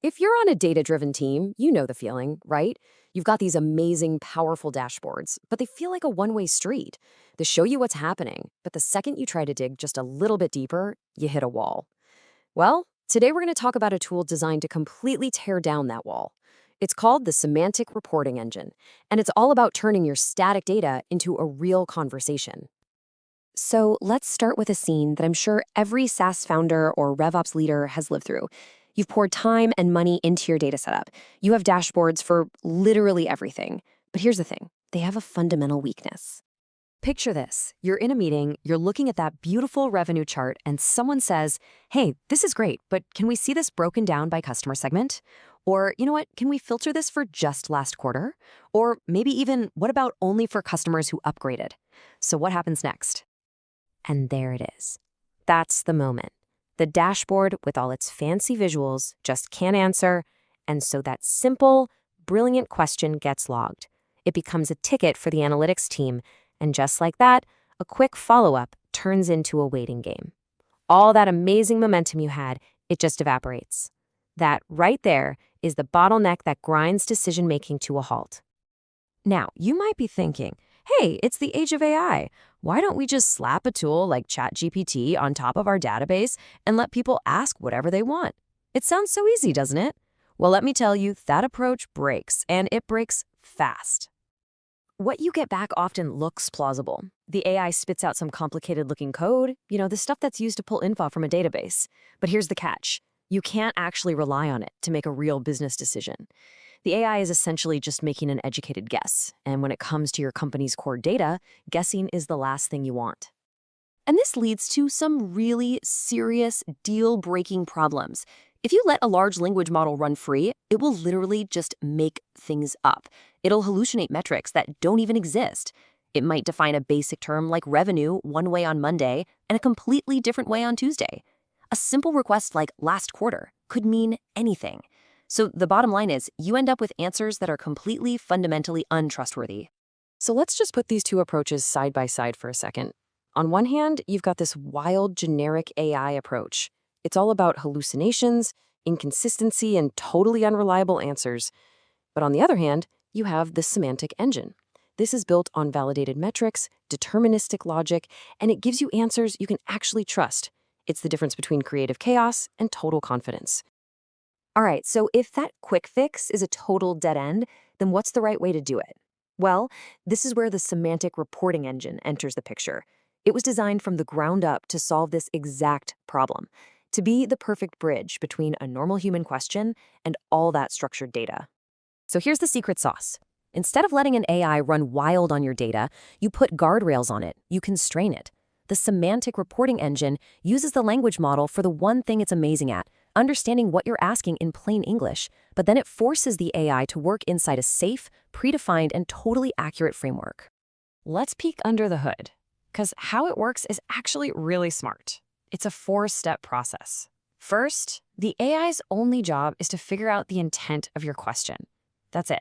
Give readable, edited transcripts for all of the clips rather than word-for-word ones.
If you're on a data-driven team, you know the feeling, right? You've got these amazing, powerful dashboards, but they feel like a one-way street. They show you what's happening, but the second you try to dig just a little bit deeper, you hit a wall. Well, today we're going to talk about a tool designed to completely tear down that wall. It's called the Semantic Reporting Engine, and it's all about turning your static data into a real conversation. So let's start with a scene that I'm sure every SaaS founder or RevOps leader has lived through. You've poured time and money into your data setup. You have dashboards for literally everything. But here's the thing, they have a fundamental weakness. Picture this. You're in a meeting, you're looking at that beautiful revenue chart, and someone says, "Hey, this is great, but can we see this broken down by customer segment? Or, you know what, can we filter this for just last quarter? Or maybe even, what about only for customers who upgraded?" So what happens next? And there it is. That's the moment. The dashboard with all its fancy visuals just can't answer, and so that simple, brilliant question gets logged. It becomes a ticket for the analytics team, and just like that, a quick follow-up turns into a waiting game. All that amazing momentum you had, it just evaporates. That right there is the bottleneck that grinds decision-making to a halt. Now, you might be thinking, hey, it's the age of AI. Why don't we just slap a tool like ChatGPT on top of our database and let people ask whatever they want? It sounds so easy, doesn't it? Well, let me tell you, that approach breaks, and it breaks fast. What you get back often looks plausible. The AI spits out some complicated-looking code, the stuff that's used to pull info from a database. But here's the catch. You can't actually rely on it to make a real business decision. The AI is essentially just making an educated guess, and when it comes to your company's core data, guessing is the last thing you want. And this leads to some really serious, deal-breaking problems. If you let a large language model run free, it will literally just make things up. It'll hallucinate metrics that don't even exist. It might define a basic term like revenue one way on Monday and a completely different way on Tuesday. A simple request like last quarter could mean anything. So the bottom line is, you end up with answers that are completely fundamentally untrustworthy. So let's just put these two approaches side by side for a second. On one hand, you've got this wild, generic AI approach. It's all about hallucinations, inconsistency, and totally unreliable answers. But on the other hand, you have the semantic engine. This is built on validated metrics, deterministic logic, and it gives you answers you can actually trust. It's the difference between creative chaos and total confidence. All right, so if that quick fix is a total dead end, then what's the right way to do it? Well, this is where the Semantic Reporting Engine enters the picture. It was designed from the ground up to solve this exact problem, to be the perfect bridge between a normal human question and all that structured data. So here's the secret sauce. Instead of letting an AI run wild on your data, you put guardrails on it, you constrain it. The Semantic Reporting Engine uses the language model for the one thing it's amazing at, understanding what you're asking in plain English, but then it forces the AI to work inside a safe, predefined, and totally accurate framework. Let's peek under the hood, because how it works is actually really smart. It's a 4-step process. First, the AI's only job is to figure out the intent of your question. That's it.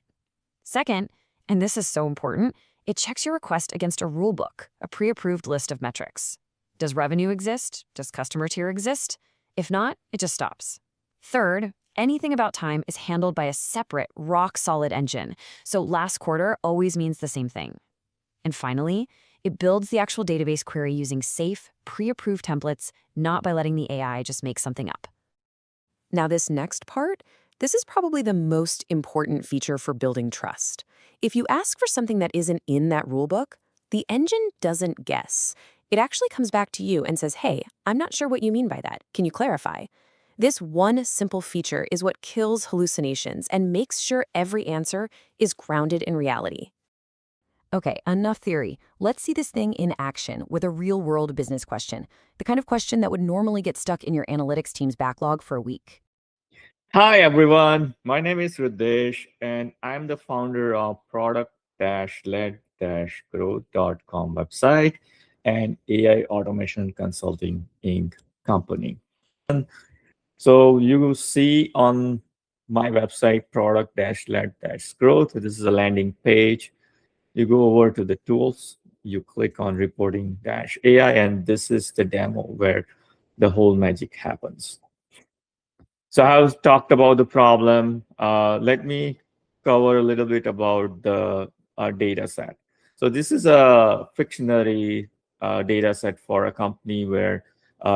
Second, and this is so important, it checks your request against a rulebook, a pre-approved list of metrics. Does revenue exist? Does customer tier exist? If not, it just stops. Third, anything about time is handled by a separate, rock-solid engine, so last quarter always means the same thing. And finally, it builds the actual database query using safe, pre-approved templates, not by letting the AI just make something up. Now this next part, this is probably the most important feature for building trust. If you ask for something that isn't in that rulebook, the engine doesn't guess. It actually comes back to you and says, hey, I'm not sure what you mean by that. Can you clarify? This one simple feature is what kills hallucinations and makes sure every answer is grounded in reality. Okay, enough theory. Let's see this thing in action with a real-world business question, the kind of question that would normally get stuck in your analytics team's backlog for a week. Hi everyone, my name is Rudesh and I'm the founder of product-led-growth.com website and AI Automation Consulting Inc. company. So you will see on my website product-led-growth. This is a landing page. You go over to the tools, you click on reporting-AI, and this is the demo where the whole magic happens. So I've talked about the problem. Let me cover a little bit about the data set. So this is a fictionary data set for a company where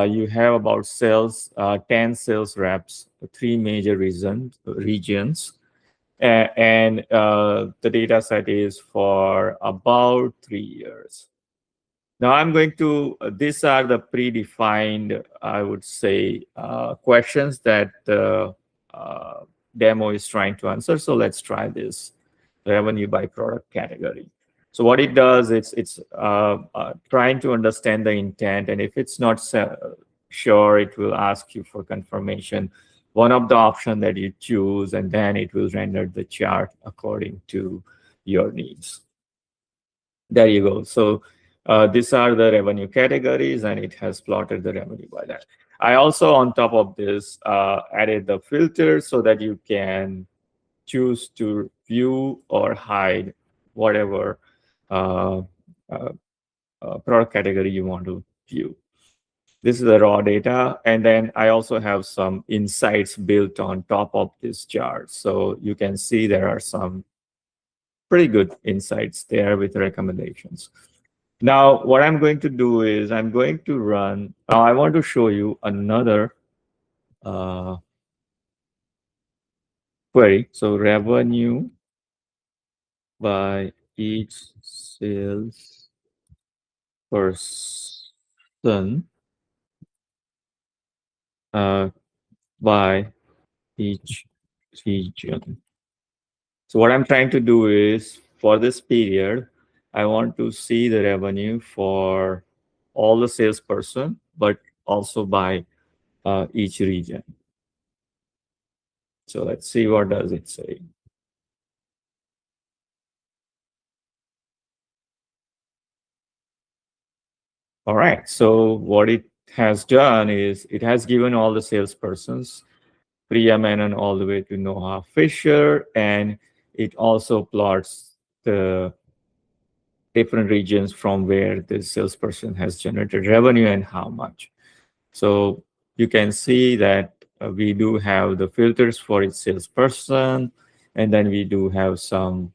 you have about 10 sales reps, three major regions, and the data set is for about 3 years. Now I'm going to, these are the predefined, I would say, questions that the uh, demo is trying to answer. So let's try this revenue by product category. So what it does, it's trying to understand the intent. And if it's not sure, it will ask you for confirmation. One of the option that you choose, and then it will render the chart according to your needs. There you go. So these are the revenue categories, and it has plotted the revenue by that. I also, on top of this, added the filter so that you can choose to view or hide whatever uh, uh, product category you want to view. This is the raw data. And then I also have some insights built on top of this chart. So you can see there are some pretty good insights there with recommendations. Now, what I'm going to do is I'm going to run, now I want to show you another uh, query. So revenue by each sales person uh, by each region. So what I'm trying to do is for this period, I want to see the revenue for all the salesperson, but also by each region. So let's see what does it say. All right. So what it has done is it has given all the salespersons, Priya Menon all the way to Noah Fisher, and it also plots the different regions from where the salesperson has generated revenue and how much. So you can see that we do have the filters for each salesperson, and then we do have some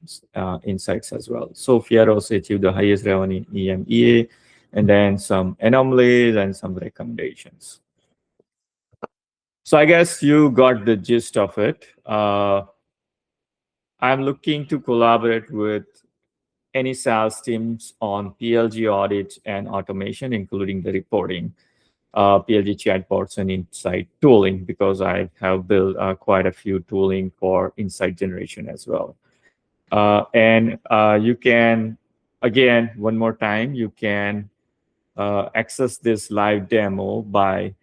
insights as well. Sophia Rose achieved the highest revenue in EMEA, and then some anomalies and some recommendations. So I guess you got the gist of it. I'm looking to collaborate with any sales teams on PLG audits and automation, including the reporting, PLG chatbots, and insight tooling, because I have built quite a few tooling for insight generation as well. And you can, again, one more time, you can access this live demo by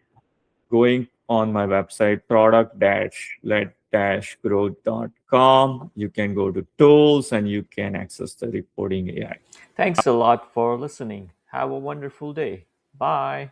going on my website, product-led-growth.com. You can go to tools and you can access the reporting AI. Thanks a lot for listening. Have a wonderful day. Bye.